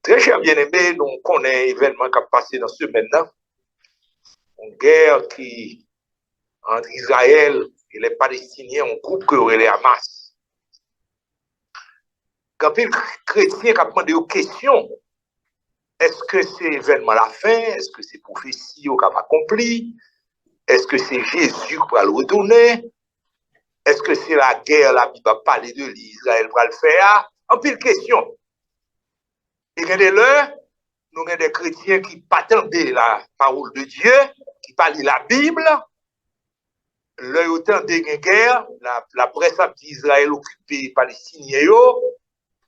Très cher bien-aimé, nous connaissons l'événement qui a passé dans ce semaine-là. Une guerre qui, entre Israël et les Palestiniens, un groupe que les Hamas. Quand les chrétiens ont demandé aux questions, est-ce que c'est événement la fin? Est-ce que c'est prophétie qui a accompli? Est-ce que c'est Jésus qui va le retourner? Est-ce que c'est la guerre, la Bible va parler de l'Israël va le faire? En pile question. Et quand nous avons des chrétiens qui patendent la parole de Dieu, qui parlent de la Bible. Le autant de guerre, la presse a dit Israël occupé les Palestiniens,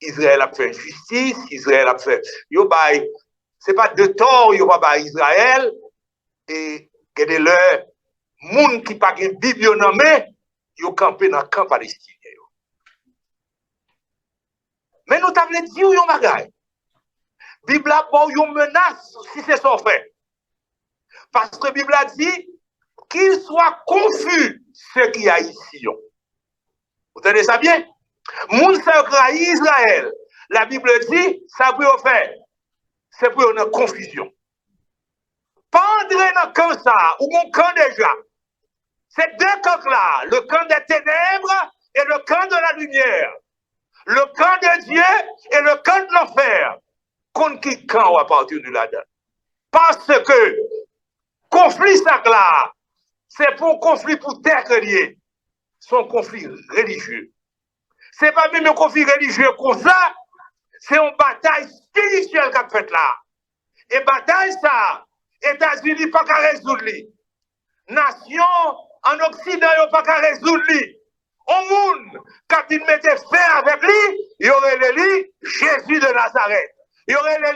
Israël a fait justice, Israël a fait. C'est pas de tort, il n'y a pas Israël, et que de le monde qui pas une Bible nommé, ils ont campé dans le camp palestinien. Mais nous t'avons dit où yon bagay. Bible a pas une menace si c'est son fait. Parce que la Bible a dit qu'il soit confus ceux qui haïssent Sion. Vous entendez ça bien? Moun sa haï Israël. La Bible dit, ça peut faire. C'est pour une confusion. Pas entrer dans le camp ça, ou mon camp déjà. C'est deux camps là, le camp des ténèbres et le camp de la lumière. Le camp de Dieu et le camp de l'enfer. Contre qui camp à partir de là-dedans? Parce que conflit ça là, c'est pour conflit pour terre reliée. Son conflit religieux. C'est pas même un conflit religieux comme ça, c'est une bataille spirituelle qu'a fait là. Et bataille ça, États-Unis pas qu'à résoudre. Nation en Occident n'a pas qu'à résoudre. Au monde, quand il mettait fin avec lui, il y aurait le Jésus de Nazareth. Il y aurait le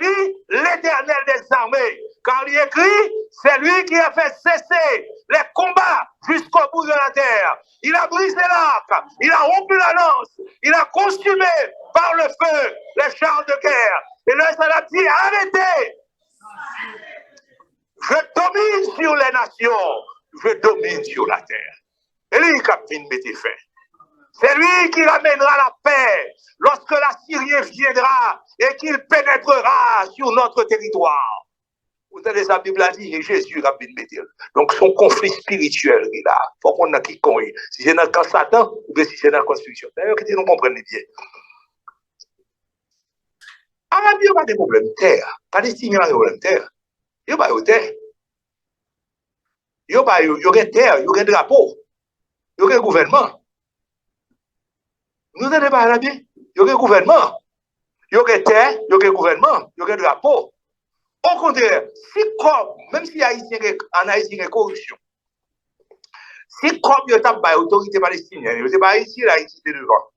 l'Éternel des armées. Car il écrit, c'est lui qui a fait cesser les combats jusqu'au bout de la terre. Il a brisé l'arc, il a rompu la lance, il a consumé par le feu les chars de guerre. Et là, ça l'a dit, arrêtez! Je domine sur les nations, je domine sur la terre. Et lui, Captain Météfin. C'est lui qui ramènera la paix lorsque l'Assyrien viendra et qu'il pénétrera sur notre territoire. Vous avez sa Bible a dit, et Jésus a bien métier. Donc son conflit spirituel, il a. Il faut qu'on ait qui connaît. Si c'est dans le camp Satan ou bien si c'est dans la construction. D'ailleurs, que nous comprenons bien. Arabie, il n'y a pas de problème de terre. Palestine, il n'y a pas de problème de terre. Il n'y a pas de terre. Il y a terre, il y a drapeau. Il y a gouvernement. Nous n'avons pas Arabie. Il y a gouvernement. Il y a terre, il y a gouvernement, il y a drapeau. Au contraire, si comme, même si en Haïti, il y a corruption, si comme il y a l'autorité palestinienne, il n'y a pas ici, l'Haïti est devant.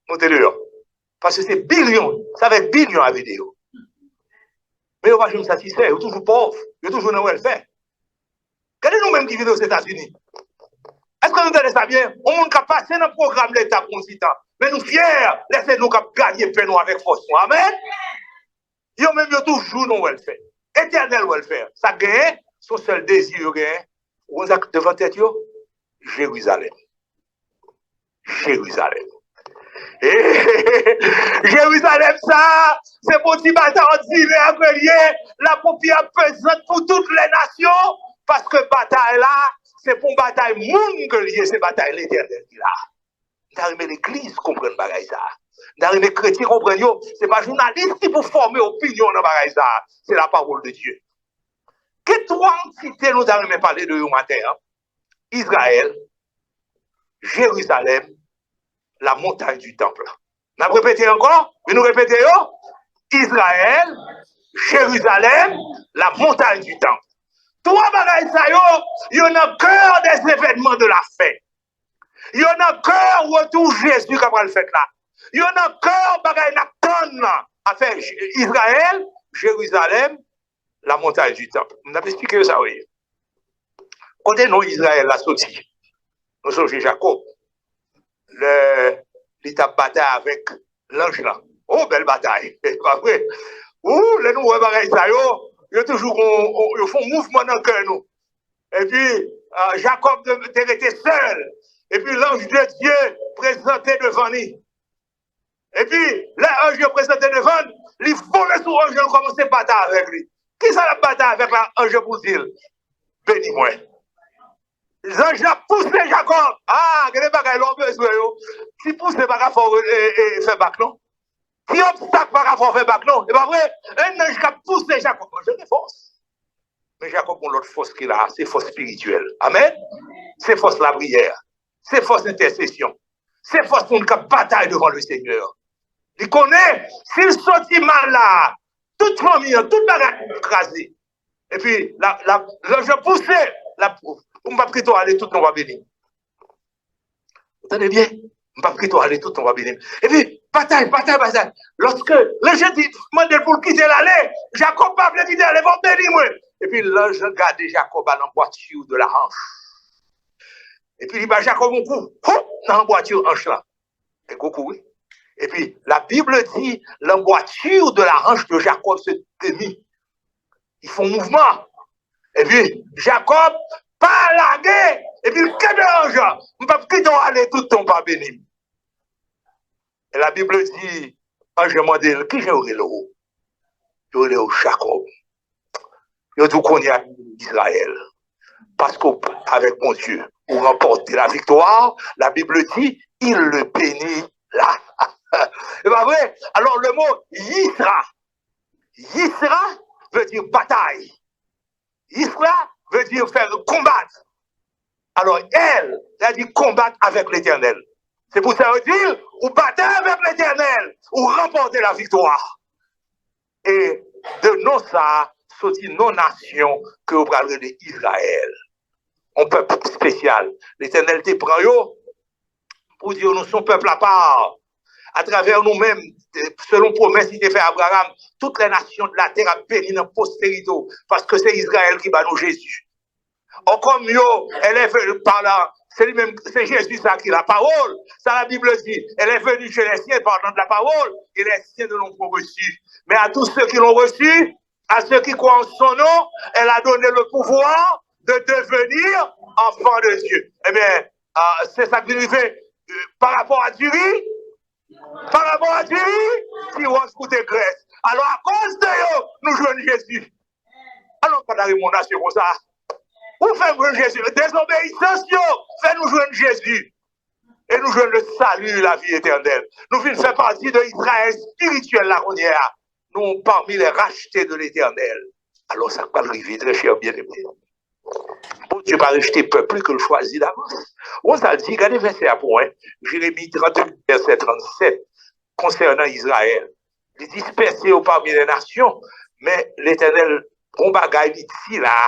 Montez dehors. Parce que c'est billions, ça va être billions à vidéo. Mais on va jamais satisfaire, ils sont toujours pauvres, ils sont toujours dans le welfare. Quel est nous-mêmes qui vivons aux États-Unis? Est-ce que nous avons ça bien? On monde qui a passé dans le programme de l'État pour un temps. Mais nous fiers, laissez-nous gagner peine avec force. Amen. Ils ont même toujours dans le welfare. Éternel welfare. Ça gagne, son seul désir, on a devant tête, Jérusalem. Jérusalem. Jérusalem, ça, c'est pour petit bataille ordinaire, la paupière pesante pour toutes les nations, parce que bataille là, c'est pour bataille monde que lié, c'est bataille l'éternel qui là. D'arriver l'église comprendre bagaille ça. D'arriver les chrétiens comprendre, c'est pas journaliste qui pour former opinion dans bagaille ça, c'est la parole de Dieu. Que trois entités nous avons parlé de matin, Israël, Jérusalem, la montagne du temple. On a répété encore, mais nous répétons, Israël, Jérusalem, la montagne du temple. Trois bagailles ça, il y en a cœur des événements de la fin. Il y en a cœur retour Jésus qui va le faire là. Il y en a cœur bagaille la tonne à faire Israël, Jérusalem, la montagne du temple. On a expliqué ça, oui. Côté nous, Israël a sorti. Nous sommes chez Jacob. L'état bataille avec l'ange là. Oh, belle bataille. C'est pas vrai. Ouh, les nouveaux bagailles ça, ils toujours ils font mouvement dans le cœur nous. Et puis, Jacob était seul. Et puis, l'ange de Dieu présenté devant lui. Et puis, l'ange présenté devant, Il vole sur un jeu, commence à battre avec lui. Qui ça la bataille avec l'ange pour dire? Bénis-moi. L'ange a poussé Jacob. Ah, il y a des bagages l'ont besoin. Si pousse, pas qu'à faire bac, non? Si obstacle, pas qu'à faire bac, non? C'est pas vrai? Un ange a poussé Jacob. Je l'ai force. Mais Jacob a l'autre force qu'il a, c'est force spirituelle. Amen? C'est force la prière. C'est force d'intercession. C'est force pour une bataille devant le Seigneur. Il connaît, s'il sortit mal là, toute famille, toute bagarre écrasée. Et puis, je poussais, on va plutôt aller tout, on va bénir. Vous entendez bien? On va plutôt aller tout, on va bénir. Et puis, bataille. Lorsque l'ange dit, demande pour quitter l'allée, Jacob va venir quitter l'allée, va bénir moi. Et puis, l'ange garde Jacob dans la voiture de la hanche. Et puis, il dit, Jacob, on court, dans la voiture hanche là. Et coucou, oui. Et puis, la Bible dit, l'emboîture de la hanche de Jacob se démit. Ils font mouvement. Et puis, Jacob, pas largué. Et puis, que de l'ange, on peut pas aller tout ton pas béni. Et la Bible dit, ange m'a dit, qui j'ai eu le haut? J'ai eu le haut Jacob. J'ai tout qu'on y a Israël. Parce qu'avec mon Dieu, on remporte la victoire. La Bible dit, il le bénit là. C'est pas vrai? Alors le mot Yisra. Yisra veut dire bataille. Yisra veut dire faire combattre. Alors elle a dit combattre avec l'Éternel. C'est pour ça qu'il dit, ou battre avec l'Éternel, ou remporter la victoire. Et de non ça, sorti nos nations que vous parlez d'Israël. Un peuple spécial. L'Éternel te prend pour dire nous sommes peuple à part. À travers nous-mêmes, selon promesse qu'il a fait à Abraham, toutes les nations de la terre ont béni dans postérité, parce que c'est Israël qui va nous Jésus. Or, comme yo, elle est venue par là, c'est lui-même, c'est Jésus ça qui la parole. Ça la Bible dit, elle est venue chez les siens parlant de la parole, et les siens ne l'ont pas reçu. Mais à tous ceux qui l'ont reçu, à ceux qui croient en son nom, elle a donné le pouvoir de devenir enfant de Dieu. Eh bien, c'est ça qui lui fait par rapport à Dieu. Par rapport à Dieu, qui va écouter Grèce. Alors, à cause de eux, nous jouons Jésus. Alors, pas d'arriver mon nation comme ça. Où fait Jésus? Désobéissance, fait nous jouer Jésus. Et nous jouons le salut, la vie éternelle. Nous faisons partie de Israël spirituel, la ronière. Nous, parmi les rachetés de l'éternel. Alors, ça va arriver, très cher bien-aimé. Bon Dieu va rejeter peuple que le choisit d'avance. On s'est dit, regardez verset à point, Jérémie 38, verset 37, concernant Israël. Il est dispersé parmi les nations, mais l'Éternel, on bagaille ici, là.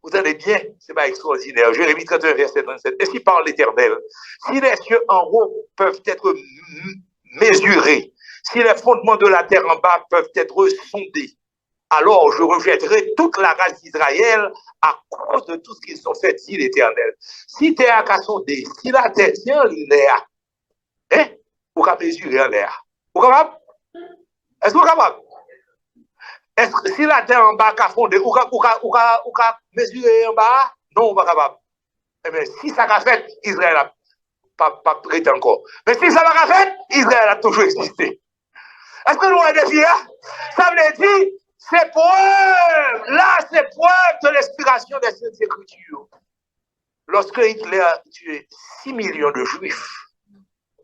Vous entendez bien, c'est pas extraordinaire. Jérémie 31, verset 37. Et si par l'Éternel, si les cieux en haut peuvent être mesurés, si les fondements de la terre en bas peuvent être sondés, alors je rejetterai toute la race d'Israël à cause de tout ce qu'ils ont fait, dit l'Éternel. Si terre a sondé, si la terre tient l'air, hein, vous pouvez mesurer en l'air. Vous capable? Est-ce que vous capable? Est-ce que si la terre en bas a fondé, vous pouvez mesurer en bas? Non, vous pas capable. Eh bien, si ça a fait, Israël n'a pas prêté encore. Mais si ça n'a pas fait, Israël a toujours existé. Est-ce que nous avons des fiers? Ça veut dire, c'est preuve, là, c'est preuve de l'inspiration des Saintes Écritures. Lorsque Hitler a tué 6 millions de Juifs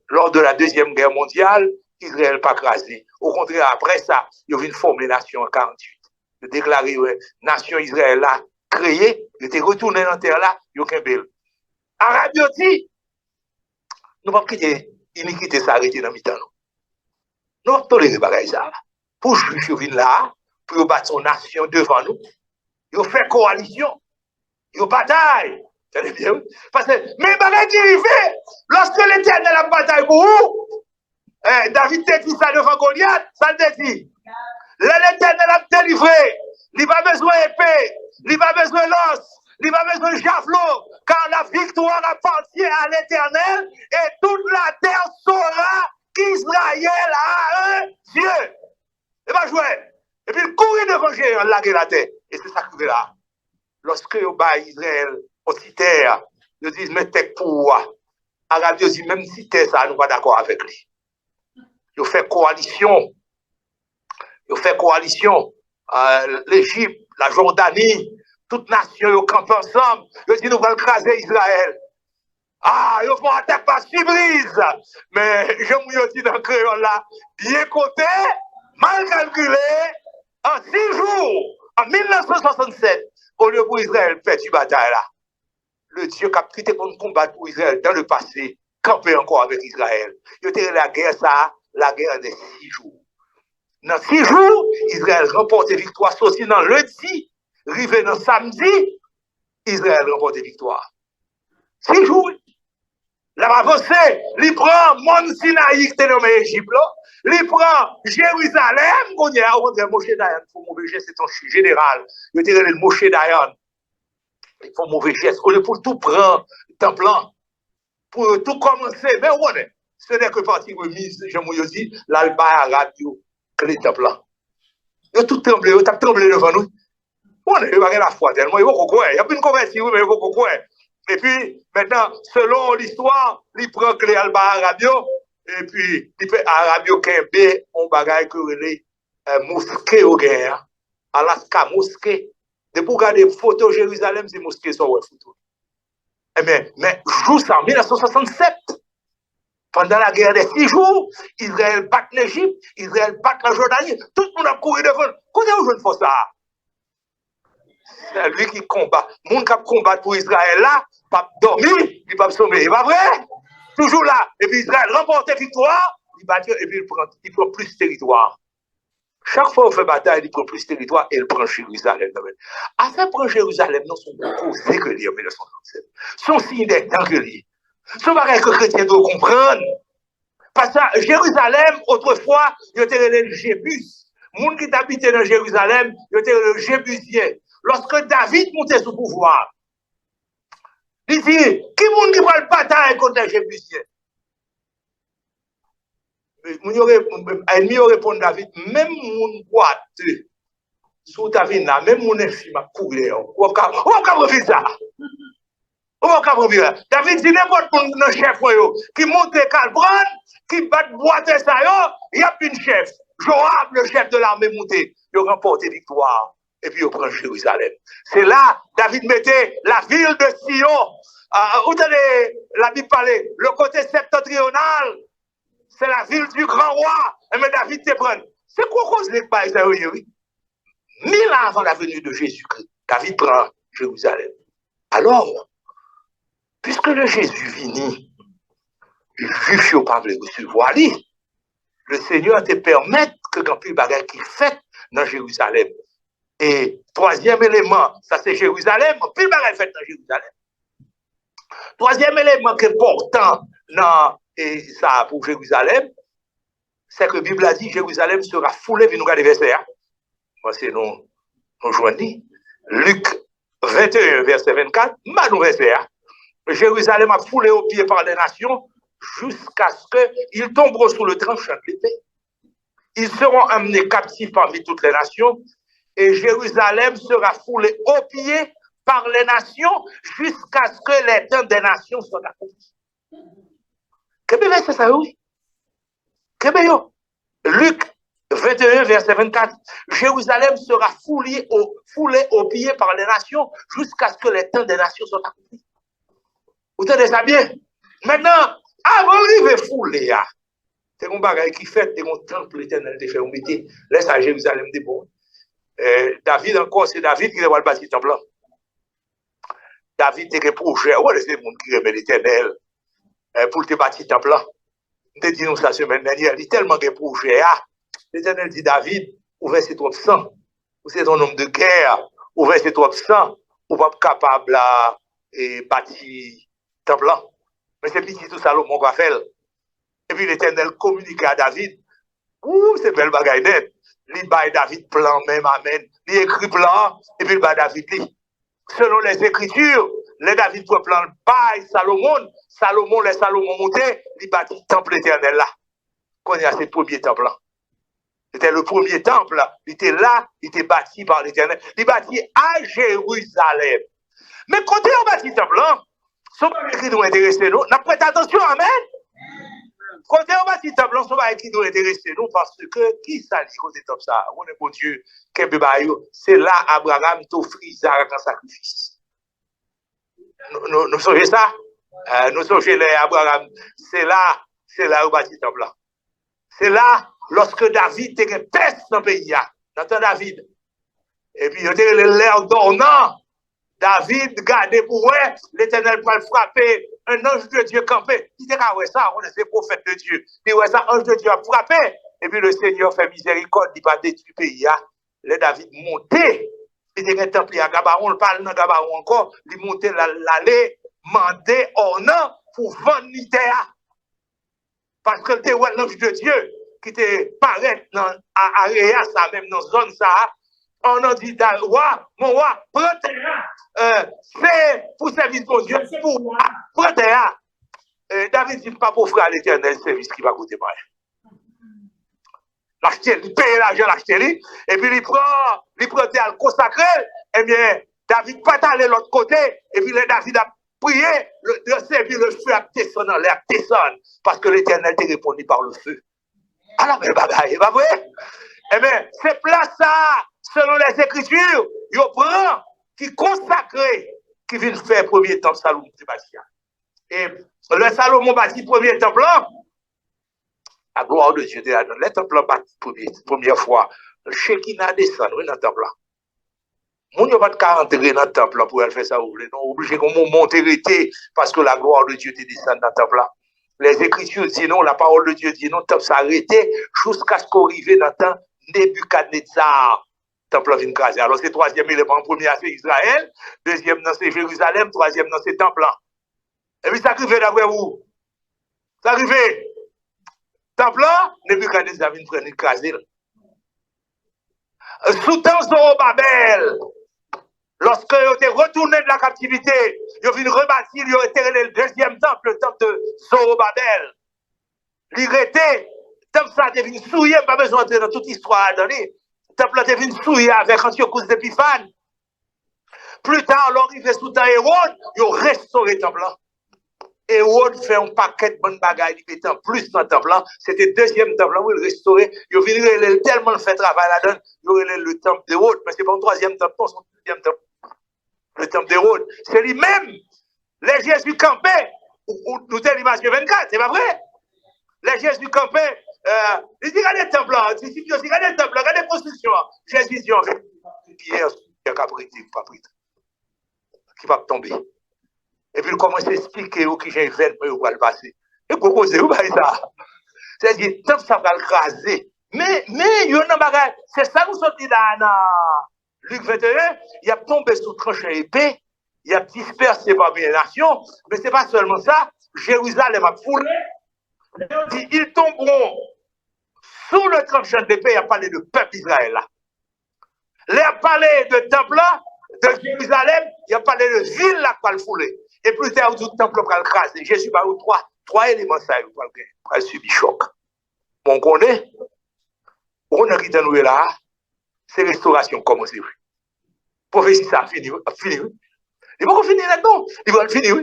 lors de la Deuxième Guerre mondiale, Israël n'a pas crasé. Au contraire, après ça, il y a eu une forme de nation en 48. Il a déclaré, nation Israël là, créée, il était retourné dans la terre là, il n'y a aucun bel. Arabie dit, nous ne pouvons pas quitter l'iniquité s'arrêter dans le mi-temps. Nous ne pouvons pas tolérer ça. Pour juger là, pour battre son nation devant nous, ils ont fait coalition, ils ont bataille. Parce que, mais bagaille qui arrive, lorsque l'Éternel a bataille pour vous, David t'a dit ça devant Goliath, ça le dit. L'Éternel a délivré, il n'a pas besoin d'épée, il n'a pas besoin de lance, il n'a pas besoin de javelot, car la victoire appartient à l'Éternel et toute la terre saura qu'Israël a un Dieu. Et va jouer. Et puis, courir devant Géant, laguer la terre. Et c'est ça qui est là. Lorsque Israël, aussi terre, ils disent, mais t'es pour. Arabe dit, même si t'es ça, nous ne sommes pas d'accord avec lui. Ils ont fait coalition. fait coalition, l'Égypte, la Jordanie, toute nation, ils campent ensemble, ils disent nous allons craser Israël. Ah, ils font attaque par surprise. Mais je me dis dans le créole là, bien côté, mal calculé, en 6 jours, en 1967, au lieu pour Israël faire du bataille là, le Dieu qui a quitté pour combattre pour Israël dans le passé, camper encore avec Israël. Il était la guerre, ça, la guerre des 6 jours. Dans 6 jours, Israël remporte victoire, sorti dans lundi, arrivé dans samedi, Israël remporte victoire. 6 jours. La avancé, il prend Mont Sinaï qui était nommé Égypte, il prend Jérusalem, qu'on y a, on dit Moshe Dayan, il faut mauvais geste, c'est un général, il était le Moshe Dayan, il faut mauvais geste, on est pour tout prendre, temple, pour tout commencer, mais on est, ce n'est que partie remise, je me dis, l'alba arabe, que les temples. Ils ont tout tremblé, ils ont tremblé devant nous. On est, il y a la foi tellement, il y a beaucoup quoi, il y a plus de conversion, mais il y a beaucoup quoi. Et puis, maintenant, selon l'histoire, il prend clé alba arabio, et puis, il fait arabio kembe, on bagaille que les mosquées au guerre, Alaska mosquée. De pour regarder photos Jérusalem, c'est mosquées sont ouais photos. Eh bien, mais jour ça, en 1967, pendant la guerre des 6 jours, Israël bat l'Égypte, Israël bat la Jordanie, tout le monde a couru devant. Comment vous faites ça? C'est lui qui combat. Le monde qui combat pour Israël là, pas dormir, il pas sommeiller. C'est pas vrai? Toujours là. Et puis Israël remporte victoire, il bat et puis il prend plus de territoire. Chaque fois qu'on fait bataille, il prend plus de territoire et il prend Jérusalem. Afin prendre Jérusalem, non, sont causés que en 1937. Son signe des temps que liés. Ce bagage que les chrétiens doivent comprendre. Parce que Jérusalem, autrefois, il était le Jébus. Les gens qui habitaient dans Jérusalem, il était le Jébusien. Lorsque David montait sous pouvoir, il dit, qui est-ce qui va le bataille contre les Jébusiens? Ennemi répond David, même mon boîte, sous ta vie, même mon infime a couru. On va faire ça. On va faire ça. David dit, n'importe quel chef qui monte Calbran, qui bat boîte ça, il y a une chef. Joab, le chef de l'armée monté, il a remporté victoire. Et puis il prend Jérusalem. C'est là, David mettait la ville de Sion. Vous avez la Bible parler, le côté septentrional, c'est la ville du grand roi. Et mais David te prend. C'est quoi cause les pas oui? 1000 ans avant la venue de Jésus-Christ, David prend Jérusalem. Alors, puisque le Jésus vini, les Juifs n'ont pas voulu recevoir lui, le Seigneur te permet que quand il y a qui fait dans Jérusalem. Et troisième élément, ça c'est Jérusalem, puis il y a fait dans Jérusalem. Troisième élément qui est important dans et ça pour Jérusalem, c'est que la Bible a dit Jérusalem sera foulée, puis nous regardons verset. Moi, c'est nous joignons. Luc 21, verset 24, nous verset. Jérusalem a foulé aux pieds par les nations jusqu'à ce qu'ils tomberont sous le tranchant de l'épée. Ils seront amenés captifs parmi toutes les nations et Jérusalem sera foulée aux pieds par les nations jusqu'à ce que les temps des nations soient accomplis. Quel verset ça, oui? Luc 21, verset 24. Jérusalem sera foulée aux pieds par les nations jusqu'à ce que les temps des nations soient accomplis. Vous entendez ça bien? Maintenant, avant d'arriver foulé, c'est un bagage qui fait, c'est un temple éternel de fait, on mettait, laisse à Jérusalem des bons. David encore, c'est David qui va le bâtir le temple. David est projet, c'est le monde qui remet l'éternel pour te bâtir le temple. Je te dis nous la semaine dernière, il y a tellement de projets. L'éternel dit David, ouvre ses trop sang. Vous êtes un homme de guerre, ouvre ses trop sang, ou pas capable de bâtir le temple. Mais c'est petit tout Salomon va faire. Et puis l'éternel communique à David. Ouh, c'est belle bagaille net. Il baille David plan même, amen. Il écrit plan, et puis il baille David lit. Selon les Écritures, les David pour plan baille Salomon. Salomon, les Salomon monté, il bâtit le temple éternel là. Qu'on y a ce premier temple là. C'était le premier temple. Il était là, il était bâti par l'éternel. Il bâti à Jérusalem. Mais quand on bâtit le temple là, ce qui nous intéresse, nous, n'a prêté attention, amen. Côté on va dire temple, on va qui doit intéresser nous parce que qui ça dit côté temple ça? On est bon Dieu, c'est là Abraham t'offre Isaac en sacrifice. Nous songez ça? Nous songez Abraham, c'est là où va dire temple là. C'est là lorsque David était peste dans le pays, dans le temps David. Et puis il était l'air dormant. David gardait pour eux, l'Éternel va le frapper, un ange de Dieu campé. Il dit, ah ouais, ça, on est des prophètes de Dieu. Il dit, ouais, ça, ange de Dieu a frappé. Et puis le Seigneur fait miséricorde, il va détruire le pays. Le David montait, il dit, un temple à Gabaron, il parle dans Gabaron encore, il montait l'allée, mandé, ornant, pour vendre l'Itéa. Parce que c'était l'ange de Dieu qui était paraît à Aréa, ça, même dans la zone, ça. On a dit, mon roi, prends c'est pour servir ton Dieu, c'est pour moi, prends David dit, pas pour frère l'Éternel, service qui va coûter pas. L'acheter, il paye l'argent, l'acheter, et puis il prend le consacré, eh bien, David pas allé de l'autre côté, et puis David a prié, de servir le feu à descendre dans l'air, descendre, parce que l'Éternel t'a répondu par le feu. Alors, mais bagaille, pas vrai? Eh bien, c'est place ça, selon les Écritures, il prend qui consacré, qui vient faire premier temple Salomon qui bâtit. Et le Salomon bâtit premier temple, la gloire de Dieu est là. Le temple bâti première fois, le Shekinah descend dans le temple. On n'a pas de rentrer dans le temple pour faire ça. On est obligé de monter parce que la gloire de Dieu descend dans le temple. Les Écritures disent non, la parole de Dieu dit non, le temple s'arrêtait jusqu'à ce qu'on arrive dans le temps Nebuchadnezzar. Temple vient craser. Alors, c'est troisième élément. Premier, c'est Israël. Deuxième, c'est Jérusalem. Troisième, c'est Temple. Et puis, ça arrive d'après vous. Ça arrive. Temple, Nebuchadnezzar vient prendre craser. Sous temps Zorobabel, lorsque ils étaient retournés de la captivité, ils viennent rebâtir, ils ont été le deuxième temple, le temple de Zorobabel. Il était, le temple ça devient souillé, pas besoin d'entrer dans toute histoire à donner. Le temple est venu souiller avec Antiochus d'Épiphane. Plus tard, l'arrivée sous temps Hérode, ils ont restauré le temple. Hérode fait un paquet de bonnes bagailles, il mettait plus dans le temple. C'était le deuxième temple où il restaurait. Ils ont venu tellement fait travail là-dedans, ils ont le temple d'Hérode. Mais ce n'est pas un troisième temple, c'est un deuxième temple. Le temple d'Hérode. C'est lui-même. Les Jésus campaient. Nous sommes l'image 24, c'est pas vrai? Les Jésus campaient. Il dit, regardez le temple là. Il dit, regardez le temple là, regardez la construction. Jésus dit, Pierre, il n'y a qui va tomber. Et puis il commence à expliquer qui j'ai fait pour le passer. Et pourquoi c'est ça? C'est-à-dire, temple ça va le craser. Mais, il y a un bagage. C'est ça que nous sommes dit dans Luc 21. Il a tombé sous tranchant épée. Il a dispersé parmi les nations. Mais ce n'est pas seulement ça. Jérusalem a foulé. Ils tomberont sous le tranchant d'épée. Il a parlé de peuple Israël là. Il a parlé de temple là, de Jérusalem. Il a parlé de ville là pour le fouler. Et plus tard, tout le temple va le craser. Jésus va avoir trois éléments ça pour subir choc. On connaît. On a quitté nous là. C'est restauration commence. Prophétie ça fini. Il va finir là-dedans. Il va le finir.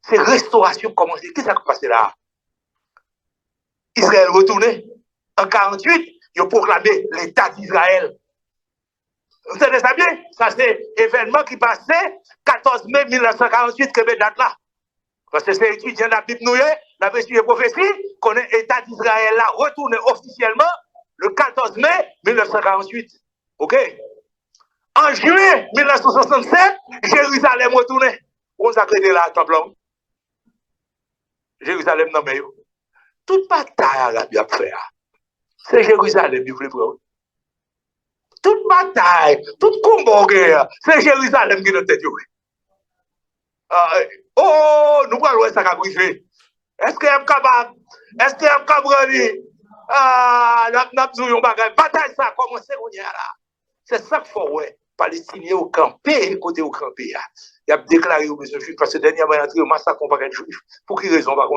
C'est restauration commence. Qu'est-ce qui s'est passé là? Israël retourné. En 48, ils ont proclamé l'État d'Israël. Vous savez ça bien? Ça, c'est événement qui passait 14 mai 1948, que c'est date là. Parce que c'est étudiant de la Bible, la version de prophétie, qu'on est l'État d'Israël là, retourné officiellement le 14 mai 1948. OK? En juillet 1967, Jérusalem retourné. On s'est créé là, temple. Jérusalem, non, mais toute bataille à bien faire. C'est Jérusalem qui voulait prendre. Toute bataille, tout combat, c'est Jérusalem qui nous tête. Nous allons voir ça qui a brisé. Est-ce qu'il y a capable? Est-ce qu'il y a capable? Nous bataille ça a commencé là. C'est ça qu'il faut, ouais. Palestiniens au campé, côté au campé. Il a déclaré aux juifs parce que dernièrement, il y a entré au massacre contre les juifs. Pour quelle raison, on va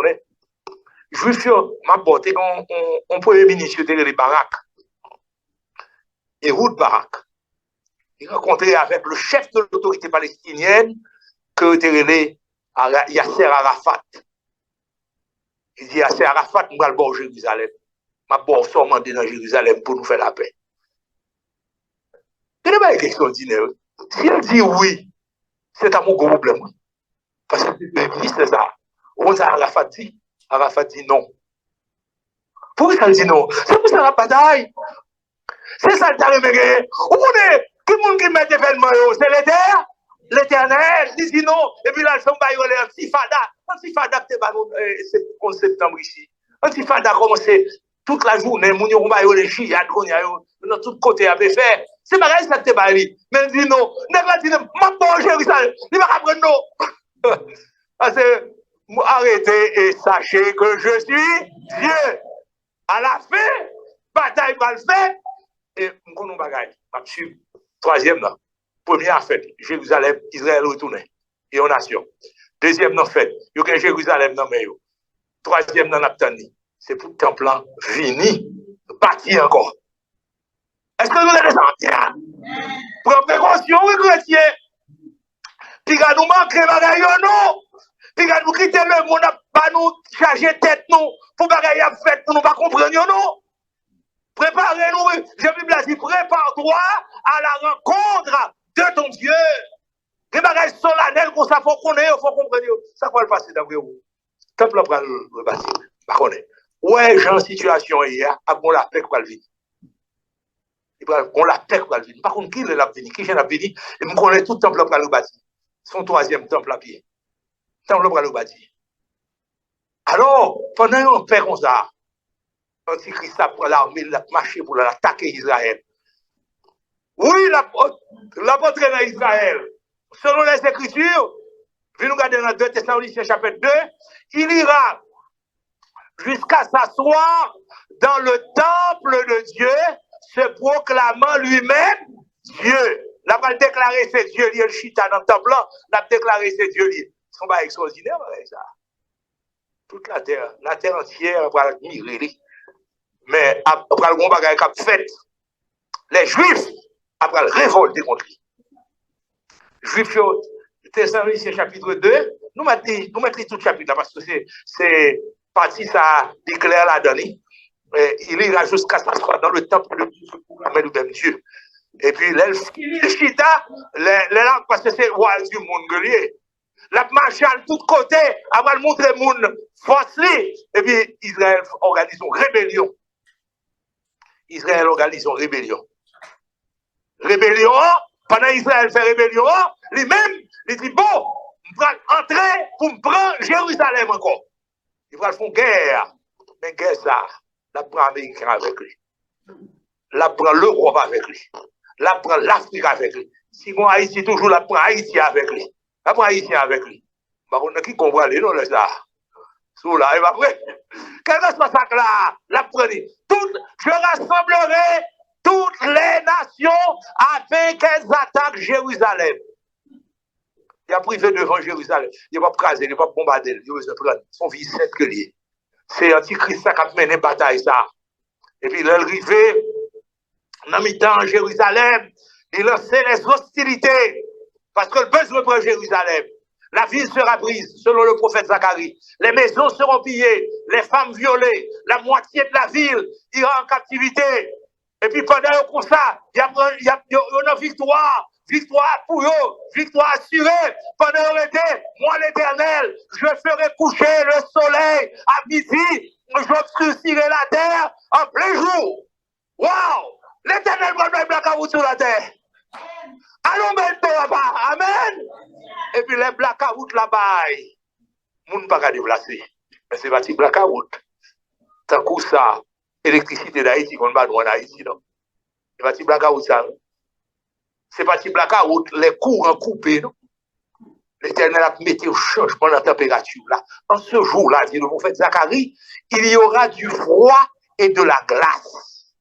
juifs, m'a porté un premier ministre de les Barak. Et Ehud Barak. Il rencontrait avec le chef de l'autorité palestinienne que était Yasser Arafat. Il dit, c'est Arafat, nous allons bon Jérusalem. Ma bon sort mandé dans Jérusalem pour nous faire la paix. Ce n'est pas une question ordinaire. Si elle dit oui, c'est à mon gros problème. Parce que le ministre, c'est ça. On a Arafat dit non. Pourquoi ça dit non? C'est pour ça la bataille. C'est ça le taré mégué. Vous connaissez, qui monde qui met événement, c'est l'Éternel. Il dit non. Et puis là, ils sont baillés antifada. Antifada, c'est en septembre ici. Antifada a commencé toute la journée. Moun yo baillé les chiades, dans tout côté avait fait. C'est pareil, ça te baillé. Mais il dit non. N'est pas dit non. Ma bon Jérusalem. Il va apprendre non. Parce que, arrêtez et sachez que je suis Dieu. À la fin, bataille mal faite. Et nous connaissons bagaille. Troisième, là. Première fête, Jérusalem, Israël retourné. Et en nation. Deuxième, non fête, il y a Jérusalem dans le Troisième, dans l'Aptani. C'est pour le temple fini, bâti encore. Est-ce que nous allons sentir? Prends précaution, oui, chrétien. Puis, nous manquons bagaille, non? Puis, nous quitter le monde, pas nous charger tête, nous, pour bagaille fait, pour nous pas comprendre, non? Préparez-nous, Jésus dit, prépare-toi à la rencontre de ton Dieu. Les bagages solennels comme ça, il faut connaître, il faut comprendre. Ça va le passer d'après vous. Temple va le passer. Par contre, ouais, j'ai une situation hier, on la paix pour le venir. On la paix pour le venir. Par contre, qui est la venir? Qui est la venir? Et vous connaissez tout le temple pour le bâtir. Son troisième temple à pied. Temple pour le bâtir. Alors, pendant qu'on fait comme ça, Antichrist a pris l'armée, il a marché pour attaquer Israël. Oui, l'apôtre dans Israël, selon les Écritures, nous regardons dans 2 Thessaloniciens chapitre 2, il ira jusqu'à s'asseoir dans le temple de Dieu, se proclamant lui-même Dieu. Là, va déclarer c'est Dieu, il y a le chita dans le temple, là, va déclarer c'est Dieu. C'est pas extraordinaire, ça. Toute la terre entière va admirer. Mais après le bon bagage qu'a fait, les Juifs, après le révolter contre lui. Juifs, Thessaloniciens chapitre 2, nous mettons tout le chapitre là, parce que c'est parti, ça déclare la donnée. Il ira jusqu'à s'asseoir dans le temple de Dieu, pour la main du même Dieu. Et puis, le chita, parce que c'est le roi du monde guerrier. La marche à tous côtés, avant de montrer le monde force. Et puis, Israël organise une rébellion. Israël organise une rébellion. Rébellion, pendant Israël fait rébellion, lui-même, il dit, bon, je vais entrer pour me prendre Jérusalem encore. Il va faire guerre. Mais guerre ça, la prend l'Américain avec lui. La prend l'Europe avec lui. La prend l'Afrique avec lui. Si moi, Haïti, toujours la prend Haïti avec lui. La prend Haïtien avec lui. Par contre, qui comprend les noms, là, ça? Sous là, et après, quel que soit ça là, la prenez. Je rassemblerai toutes les nations afin qu'elles attaquent Jérusalem. Il a privé devant Jérusalem. Il va pas craser, il va pas bombarder, il va prendre son vie sept que lié. C'est Antichrist qui a mené bataille ça. Et puis il est arrivé dans mi-temps Jérusalem, il lançait les hostilités parce que le besoin pour Jérusalem. La ville sera prise, selon le prophète Zacharie. Les maisons seront pillées, les femmes violées, la moitié de la ville ira en captivité. Et puis pendant comme ça, il y a une victoire. Victoire pour eux, victoire assurée. Pendant l'été, moi l'Éternel, je ferai coucher le soleil à midi, j'obscurcirai la terre en plein jour. Waouh! L'Éternel va mettre blackout sur la terre. Allons maintenant là-bas. Amen. Et puis les blackout là-bas, moun pas qu'à déplacer. Mais c'est parti blackout. Tant que ça, électricité d'Haïti, qu'on va en Haïti, non? C'est parti blackout ça. C'est parti blackout, les courants coupés, non? L'Éternel a mis au changement de la température là. En ce jour-là, dit le prophète Zacharie, il y aura du froid et de la glace.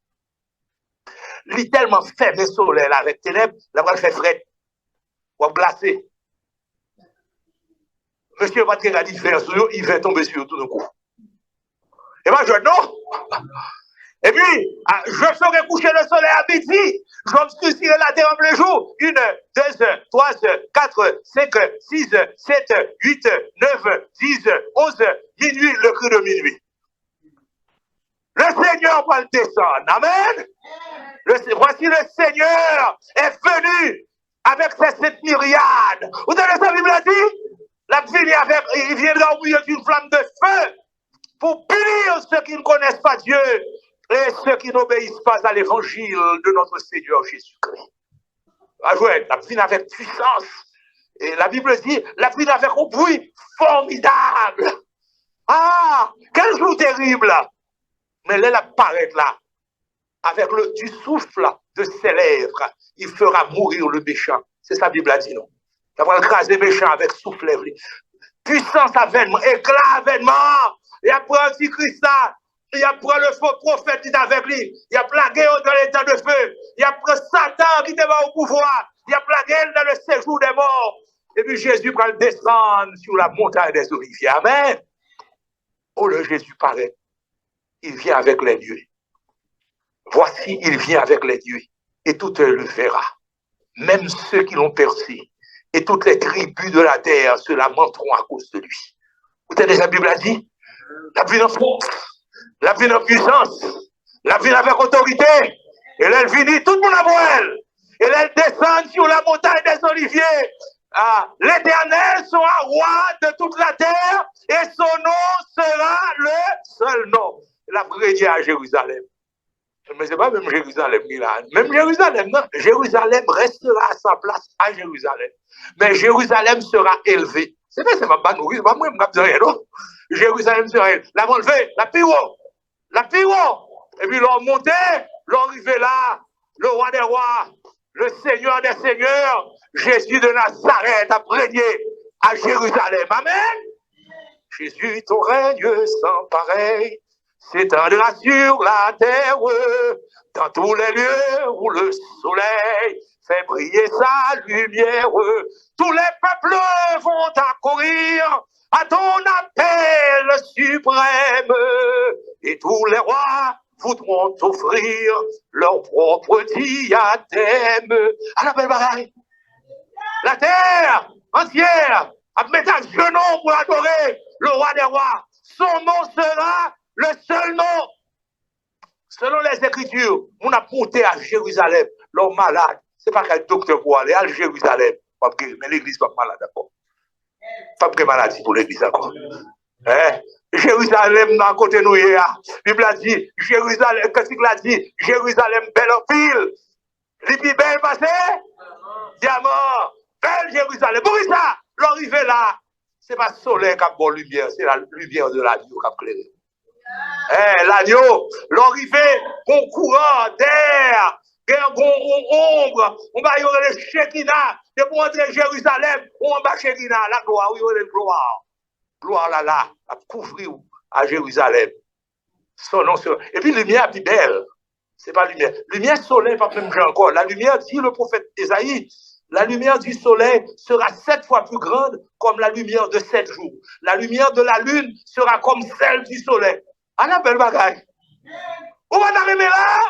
Il est tellement fermé le soleil là, avec ténèbres, là, on va faire fret. On va glacer. Monsieur Patrick a dit, il va tomber sur tout d'un coup. Et moi, je non. Et puis, je ferai coucher le soleil à midi, J'obscurcirai la terre en plein jour. 1 heure, 2 heures, 3 heures, 4 heures, 5 heures, 6 heures, 7 heures, 8 heures, 9 heures, 10 heures, 11 heures, minuit, le cri de minuit. Le Seigneur va le descendre. Amen. Voici le Seigneur est venu avec ses 7 myriades. Vous avez ça, la Bible a dit? Il viendra au milieu d'une flamme de feu pour punir ceux qui ne connaissent pas Dieu et ceux qui n'obéissent pas à l'évangile de notre Seigneur Jésus-Christ. La vie avec puissance. Et la Bible dit, la vie avec un bruit formidable. Ah, quel jour terrible! Mais là, elle apparaît là, avec du souffle de ses lèvres, il fera mourir le méchant. C'est ça, la Bible a dit, non? Il va écraser le méchant avec souffle. Puissance avènement, éclat avènement. Il y a pris Antichrist là, il y a pris le faux prophète qui est avec lui, il y a plagué dans l'état de feu, il y a pris Satan qui était au pouvoir, il y a plagué dans le séjour des morts. Et puis Jésus va descendre sur la montagne des Oliviers. Amen. Oh, le Jésus paraît. Il vient avec les nuées. Voici, il vient avec les nuées. Et tout le verra. Même ceux qui l'ont percé. Et toutes les tribus de la terre se lamenteront à cause de lui. Vous avez la Bible a dit? La vie en force, la vie en puissance, la vie avec autorité. Et elle finit, tout le monde à elle. Et elle descend sur la montagne des Oliviers. Ah, l'Éternel sera roi de toute la terre et son nom sera le seul nom. La régner à Jérusalem. Mais ce n'est pas même Jérusalem qui là. Même Jérusalem, non. Jérusalem restera à sa place à Jérusalem. Mais Jérusalem sera élevée. C'est pas pas nourrir, c'est pas moi qui me non. Jérusalem sera élevée. La relevée, la piro. La piro. Et puis l'on montait, l'on arrivait là, le roi des rois, le Seigneur des seigneurs, Jésus de Nazareth a régné à Jérusalem. Amen. Jésus, ton règne sans pareil s'étendra sur la terre, dans tous les lieux où le soleil fait briller sa lumière. Tous les peuples vont accourir à ton appel suprême, et tous les rois voudront t'offrir leur propre diadème. À la belle bagaille, la terre entière à mettre à genoux pour adorer le roi des rois. Son nom sera le seul nom. Selon les Écritures, on a monté à Jérusalem, l'homme malade. Ce n'est pas qu'un docteur pour aller à Jérusalem. Mais l'église n'est pas malade d'accord. Pas de maladie pour l'église encore. Hein? Jérusalem, à côté de nous, la Bible a dit, Jérusalem, qu'est-ce qu'il a dit? Jérusalem, belle en pile. Les plus belles passées, diamant, belle Jérusalem. Pour ça, l'arrivée là, ce n'est pas le soleil qui a bonne lumière, c'est la lumière de l'agneau qui a éclairé. L'agneau, l'arrivée, bon courant d'air, ombre, on va y avoir le Shekinah, et pour entrer Jérusalem, on va Shekinah, la gloire, oui, la gloire. Gloire là, à couvrir à Jérusalem. Son nom sera. Et puis, lumière plus belle. C'est pas lumière. Lumière soleil, pas même encore. La lumière, dit le prophète Ésaïe, la lumière du soleil sera 7 fois plus grande comme la lumière de 7 jours. La lumière de la lune sera comme celle du soleil. À la belle bagaille. Où on arrive là?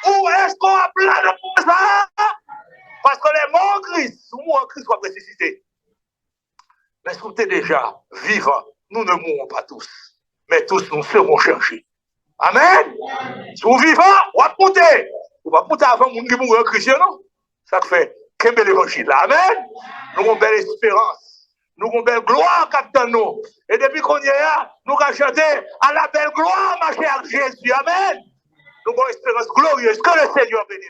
Où est-ce qu'on a plein de ça? Parce que les morts en Christ, ou en Christ, sont ressuscités. Mais si on est déjà vivants, nous ne mourrons pas tous. Mais tous nous serons cherchés. Amen. Si vous vivez, on va monter. On va monter avant que nous mourions chrétiens, non? Ça fait qu'un bel évangile là. Amen. Nous avons une belle espérance. Nous avons une belle gloire dans nous. Et depuis qu'on y est là, nous allons chanter à la belle gloire, ma chère Jésus. Amen. Nous avons une espérance glorieuse. Que le Seigneur bénisse.